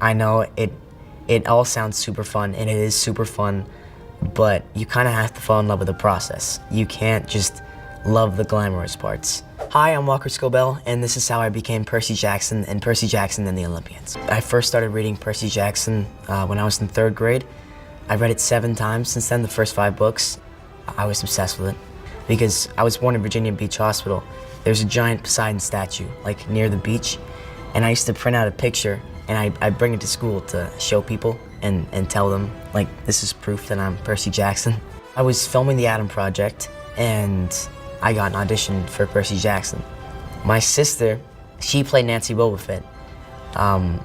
I know it all sounds super fun, and it is super fun, but you kind of have to fall in love with the process. You can't just love the glamorous parts. Hi, I'm Walker Scobell, and this is how I became Percy Jackson and Percy Jackson and the Olympians. I first started reading Percy Jackson when I was in 3rd grade. I read it 7 times since then, the first 5 books. I was obsessed with it because I was born in Virginia Beach Hospital. There's a giant Poseidon statue, like near the beach, and I used to print out a picture and I'd bring it to school to show people and tell them, like, this is proof that I'm Percy Jackson. I was filming The Adam Project and I got an audition for Percy Jackson. My sister, she played Nancy Bobofet. And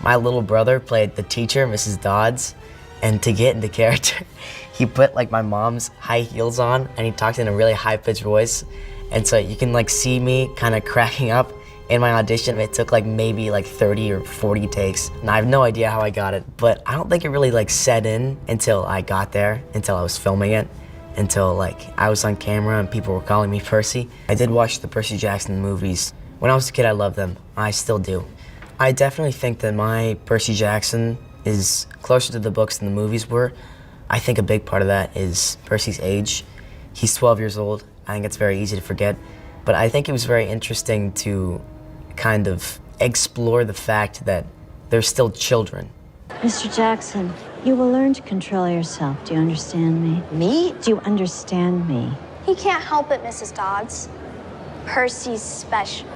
my little brother played the teacher, Mrs. Dodds, and to get into character, he put like my mom's high heels on and he talked in a really high-pitched voice. And so you can like see me kind of cracking up in my audition. It took like maybe like 30 or 40 takes. And I have no idea how I got it, but I don't think it really like set in until I got there, until I was filming it, until like I was on camera and people were calling me Percy. I did watch the Percy Jackson movies. When I was a kid, I loved them. I still do. I definitely think that my Percy Jackson is closer to the books than the movies were. I think a big part of that is Percy's age. He's 12 years old. I think it's very easy to forget. But I think it was very interesting to kind of explore the fact that they're still children. Mr. Jackson, you will learn to control yourself. Do you understand me? Me? Do you understand me? He can't help it, Mrs. Dodds. Percy's special.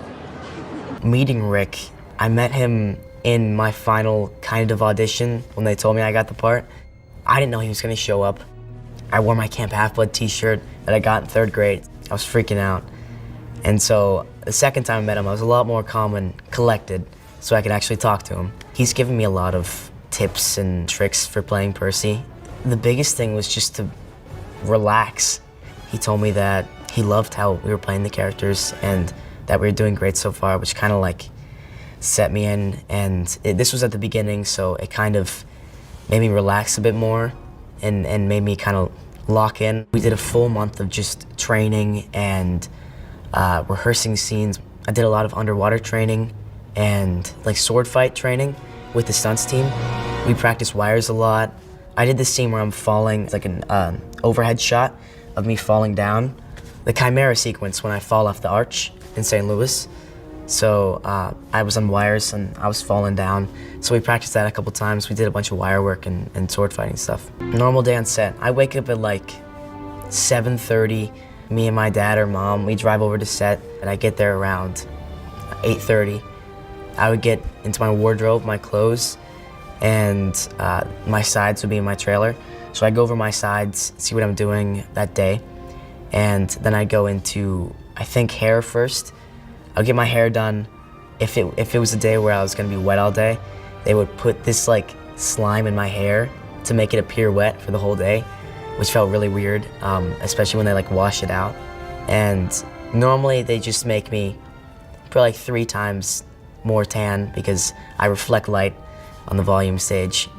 Meeting Rick, I met him in my final kind of audition when they told me I got the part. I didn't know he was gonna show up. I wore my Camp Half-Blood t-shirt that I got in 3rd grade. I was freaking out. And so the second time I met him, I was a lot more calm and collected so I could actually talk to him. He's given me a lot of tips and tricks for playing Percy. The biggest thing was just to relax. He told me that he loved how we were playing the characters and that we were doing great so far, which kind of like set me in. And this was at the beginning, so it kind of made me relax a bit more and made me kind of lock in. We did a full month of just training and rehearsing scenes. I did a lot of underwater training and like sword fight training with the stunts team. We practiced wires a lot. I did this scene where I'm falling, like an overhead shot of me falling down. The Chimera sequence when I fall off the arch in St. Louis. So I was on wires and I was falling down. So we practiced that a couple times. We did a bunch of wire work and sword fighting stuff. Normal day on set. I wake up at like 7:30. Me and my dad or mom, we drive over to set and I get there around 8:30. I would get into my wardrobe, my clothes, and my sides would be in my trailer. So I go over my sides, see what I'm doing that day, and then I go into, I think, hair first. I'll get my hair done. If it was a day where I was gonna be wet all day, they would put this like slime in my hair to make it appear wet for the whole day, which felt really weird, especially when they like wash it out. And normally they just make me put like 3 times more tan because I reflect light on the volume stage.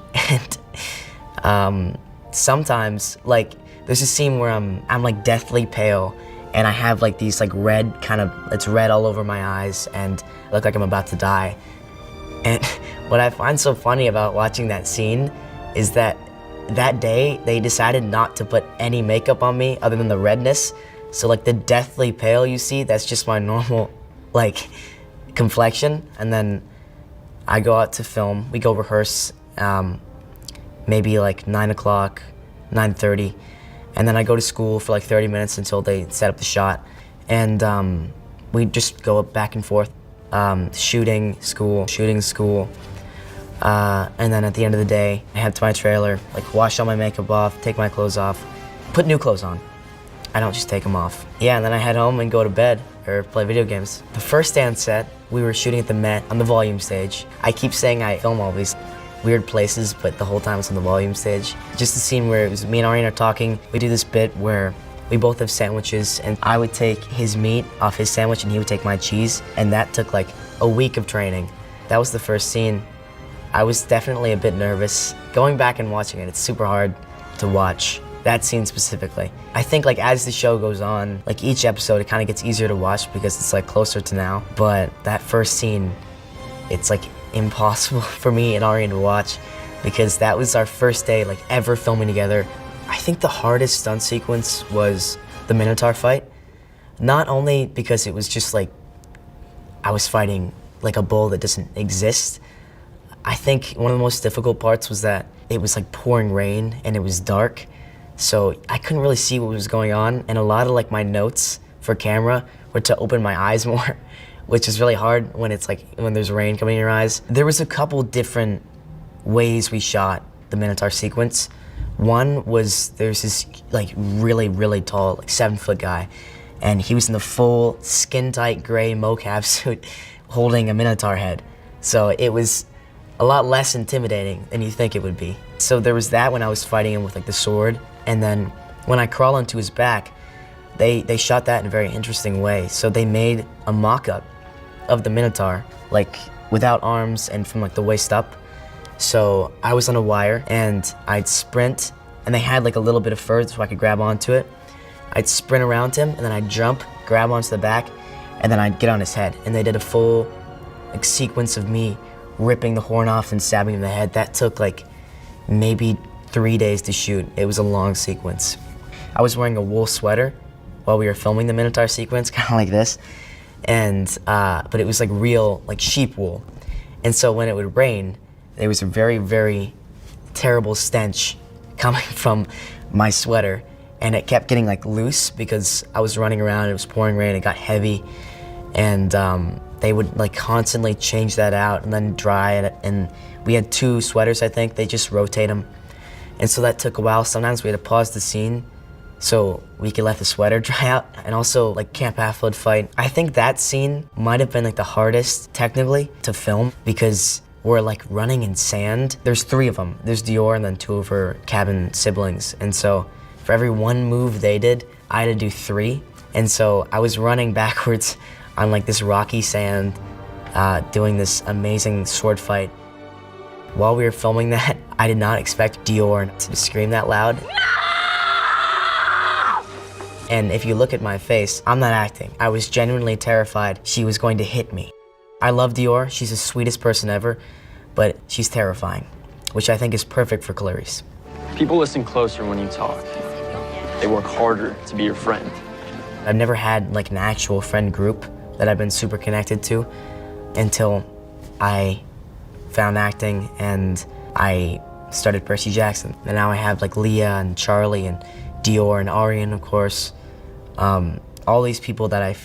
And sometimes, like, there's a scene where I'm like deathly pale and I have like these like red it's red all over my eyes and I look like I'm about to die. And what I find so funny about watching that scene is that day they decided not to put any makeup on me other than the redness. So like the deathly pale you see, that's just my normal like complexion. And then I go out to film, we go rehearse maybe like 9 o'clock, 9:30. And then I go to school for like 30 minutes until they set up the shot. And we just go back and forth, shooting, school. And then at the end of the day, I head to my trailer, like wash all my makeup off, take my clothes off, put new clothes on. I don't just take them off. Yeah, and then I head home and go to bed or play video games. The first day on set, we were shooting at the Met on the volume stage. I keep saying I film all these weird places, but the whole time it's on the volume stage. Just the scene where it was me and Arian are talking. We do this bit where we both have sandwiches and I would take his meat off his sandwich and he would take my cheese. And that took like a week of training. That was the first scene. I was definitely a bit nervous. Going back and watching it, it's super hard to watch. That scene specifically. I think like as the show goes on, like each episode, it kind of gets easier to watch because it's like closer to now. But that first scene, it's like impossible for me and Arian to watch because that was our first day like ever filming together. I think the hardest stunt sequence was the Minotaur fight. Not only because it was just like I was fighting like a bull that doesn't exist. I think one of the most difficult parts was that it was like pouring rain and it was dark. So I couldn't really see what was going on, and a lot of like my notes for camera were to open my eyes more, which is really hard when it's like when there's rain coming in your eyes. There was a couple different ways we shot the Minotaur sequence. One was there's this like really tall, like 7-foot guy, and he was in the full skin-tight gray mocap suit holding a Minotaur head. So it was a lot less intimidating than you think it would be. So there was that when I was fighting him with like the sword, and then when I crawl onto his back, they shot that in a very interesting way. So they made a mock-up of the Minotaur, like without arms and from like the waist up. So I was on a wire and I'd sprint, and they had like a little bit of fur so I could grab onto it. I'd sprint around him and then I'd jump, grab onto the back, and then I'd get on his head. And they did a full like sequence of me ripping the horn off and stabbing him in the head. That took like maybe 3 days to shoot. It was a long sequence. I was wearing a wool sweater while we were filming the Minotaur sequence, kind of like this. And, but it was like real, like sheep wool. And so when it would rain, there was a very terrible stench coming from my sweater. And it kept getting like loose because I was running around, it was pouring rain, it got heavy. And they would like constantly change that out and then dry it. And we had 2 sweaters, I think. They just rotate them. And so that took a while. Sometimes we had to pause the scene so we could let the sweater dry out. And also like Camp Half-Blood fight. I think that scene might have been like the hardest technically to film because we're like running in sand. There's 3 of them. There's Dior and then 2 of her cabin siblings. And so for every 1 move they did, I had to do 3. And so I was running backwards on like this rocky sand, doing this amazing sword fight. While we were filming that, I did not expect Dior to scream that loud. No! And if you look at my face, I'm not acting. I was genuinely terrified she was going to hit me. I love Dior, she's the sweetest person ever, but she's terrifying, which I think is perfect for Clarice. People listen closer when you talk. They work harder to be your friend. I've never had like an actual friend group that I've been super connected to until I found acting and I started Percy Jackson. And now I have like Leah and Charlie and Dior and Arian, of course. All these people that I feel